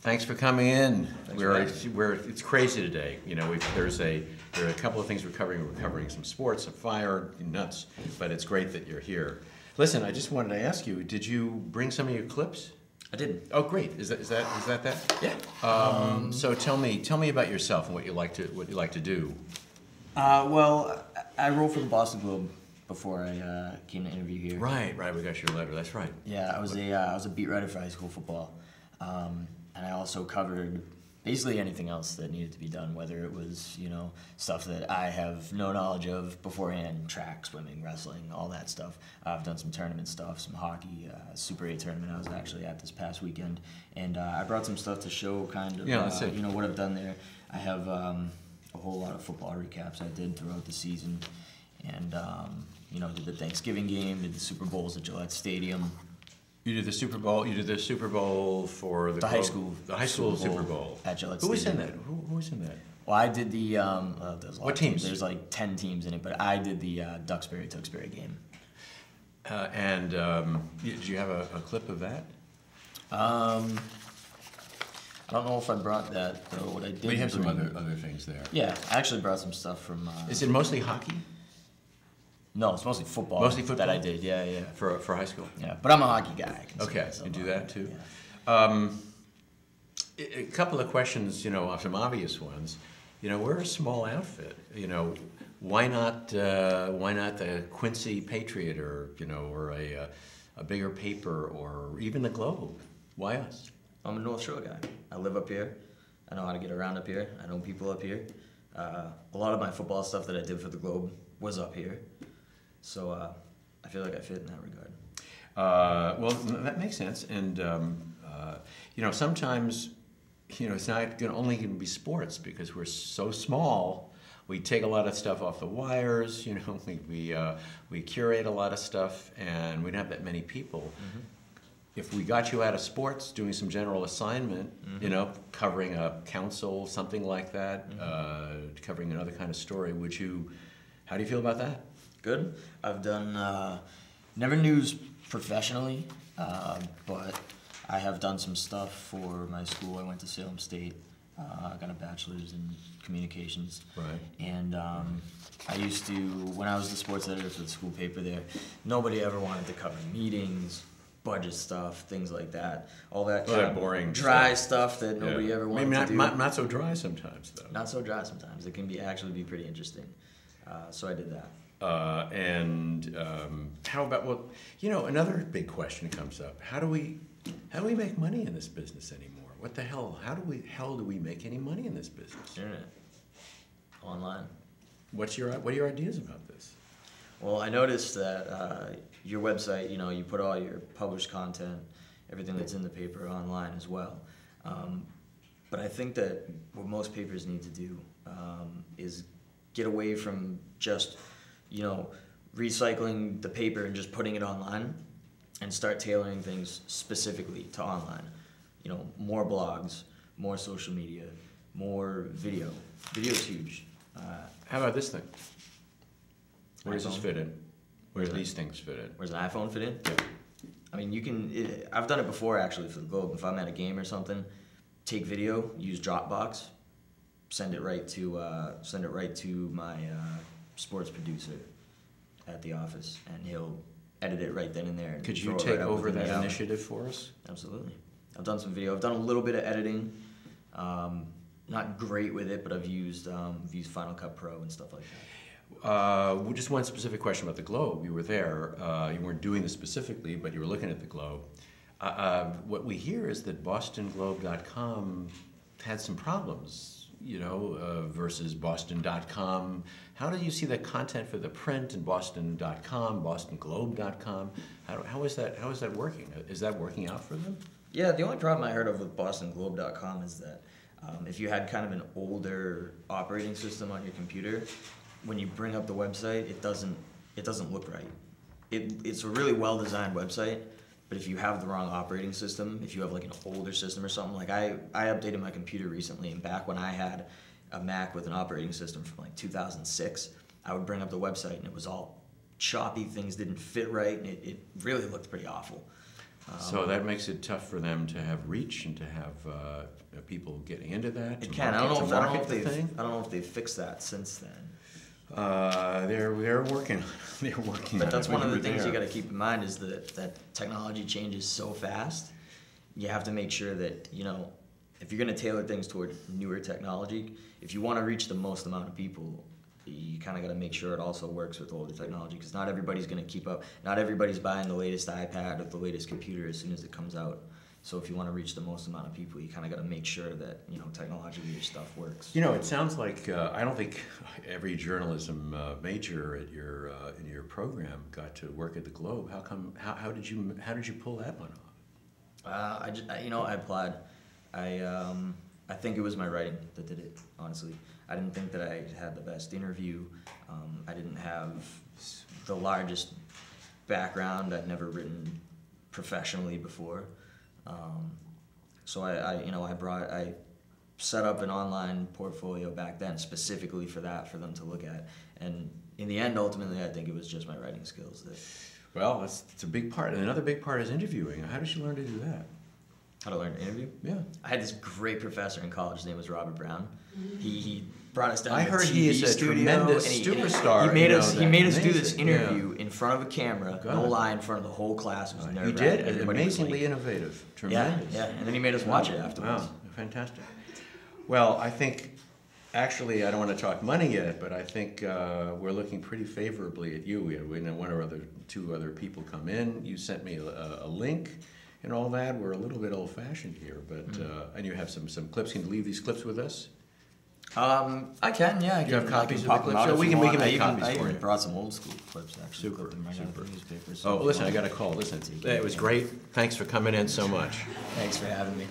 Thanks for coming in. Thanks It's crazy today. You know, there are a couple of things we're covering. We're covering some sports, some fire, nuts. But it's great that you're here. Listen, I just wanted to ask you: did you bring some of your clips? I did. Oh, great. Is that? Yeah. So tell me about yourself and what you like to do. Well, I wrote for the Boston Globe before I came to interview here. Right. We got your letter. That's right. Yeah, I was a beat writer for high school football, and I also covered basically anything else that needed to be done, whether it was stuff that I have no knowledge of beforehand, track, swimming, wrestling, all that stuff. I've done some tournament stuff, some hockey, Super 8 tournament I was actually at this past weekend, and I brought some stuff to show kind of what I've done there. I have a whole lot of football recaps I did throughout the season, and did the Thanksgiving game, did the Super Bowls at Gillette Stadium. You did the Super Bowl. You did the Super Bowl for the high school. The high school Super Bowl at Gillette Stadium. Who was in that? Who was in that? Well, I did the. There's what teams? There's like 10 teams in it, but I did the Duxbury-Tewksbury game. Did you have a clip of that? I don't know if I brought that though. What I did. We have some other things there. Yeah, I actually brought some stuff from. Is it mostly hockey? No, it's mostly football. Mostly football? That I did, yeah. For high school? Yeah, but I'm a hockey guy. Okay, you do that too? Yeah. A couple of questions, some obvious ones. We're a small outfit. Why not the Quincy Patriot or a bigger paper or even the Globe? Why us? I'm a North Shore guy. I live up here. I know how to get around up here. I know people up here. A lot of my football stuff that I did for the Globe was up here. So I feel like I fit in that regard. Well, that makes sense. And, sometimes, it's not only going to be sports because we're so small. We take a lot of stuff off the wires, we curate a lot of stuff, and we don't have that many people. Mm-hmm. If we got you out of sports, doing some general assignment, mm-hmm. Covering a council, something like that, mm-hmm. Covering another kind of story, how do you feel about that? Good. I've done, never news professionally, but I have done some stuff for my school. I went to Salem State. I got a bachelor's in communications. Right. And I used to, when I was the sports editor for the school paper there, nobody ever wanted to cover meetings, budget stuff, things like that. All that kind of boring dry stuff that nobody ever wanted to do. Not so dry sometimes, though. Not so dry sometimes. It can actually be pretty interesting. So I did that. How about, another big question comes up. How do we make money in this business anymore? What the hell? How do we make any money in this business? Internet. Online. What are your ideas about this? Well, I noticed that your website, you put all your published content, everything that's in the paper online as well. But I think that what most papers need to do is get away from just recycling the paper and just putting it online and start tailoring things specifically to online. More blogs, more social media, more video. Video's huge. How about this thing? Where does this iPhone? fit in? Where do these things fit in? Where's an iPhone fit in? Yeah. I mean, I've done it before actually for the Globe. If I'm at a game or something, take video, use Dropbox, send it right to my sports producer at the office, and he'll edit it right then and there. And Could you throw it take right out over within that the hour. initiative for us? Absolutely. I've done some video. I've done a little bit of editing. Not great with it, but I've used Final Cut Pro and stuff like that. Just one specific question about the Globe. You were there. You weren't doing this specifically, but you were looking at the Globe. What we hear is that BostonGlobe.com had some problems, versus Boston.com. How do you see the content for the print and Boston.com, BostonGlobe.com? How is that working? Is that working out for them? Yeah, the only problem I heard of with BostonGlobe.com is that if you had kind of an older operating system on your computer, when you bring up the website, it doesn't look right. It's a really well-designed website, but if you have the wrong operating system, if you have like an older system or something, like I updated my computer recently, and back when I had a Mac with an operating system from like 2006, I would bring up the website and it was all choppy, things didn't fit right, and it really looked pretty awful. So that makes it tough for them to have reach and to have people getting into that. It can. I don't know thing. if they've fixed that since then. They're working. They're working. But on that's it. one of the We were things you there. got to keep in mind is that technology changes so fast. You have to make sure that, you know, if you're going to tailor things toward newer technology, if you want to reach the most amount of people, you kind of got to make sure it also works with older technology, because not everybody's going to keep up. Not everybody's buying the latest iPad or the latest computer as soon as it comes out. So if you want to reach the most amount of people, you kind of got to make sure that, you know, technologically your stuff works. You know, it sounds like I don't think every journalism major at your in your program got to work at the Globe. How come? How did you pull that one off? I applied. I think it was my writing that did it, honestly. I didn't think that I had the best interview. I didn't have the largest background. I'd never written professionally before. So I set up an online portfolio back then specifically for that, for them to look at. And in the end, ultimately, I think it was just my writing skills that. Well, it's a big part. And another big part is interviewing. How did you learn to do that? How to learn to interview? Yeah. I had this great professor in college. His name was Robert Brown. He brought us down I to heard a TV he is a studio, tremendous and superstar. He made you us. know, He made us do this amazing. interview in front of a camera, no God. lie, in front of the whole class. It was You nerve-wracking. did? Everybody was Amazingly like, innovative. yeah, Tremendous. yeah. And then he made us watch it afterwards. Wow, fantastic. Well, I think, actually, I don't want to talk money yet, but I think we're looking pretty favorably at you. We had two other people come in. You sent me a link and all that. We're a little bit old-fashioned here, but and you have some clips. Can you leave these clips with us? I can, yeah. I You have can copies of the pop them clips? out So if we you can want. make I even- copies I for even you. brought some old school clips, actually. Super, Clipped them right out of the super. newspaper, so Oh, if you listen, I want. got a call. Listen, it was great. Thanks for coming in so much. Thanks for having me.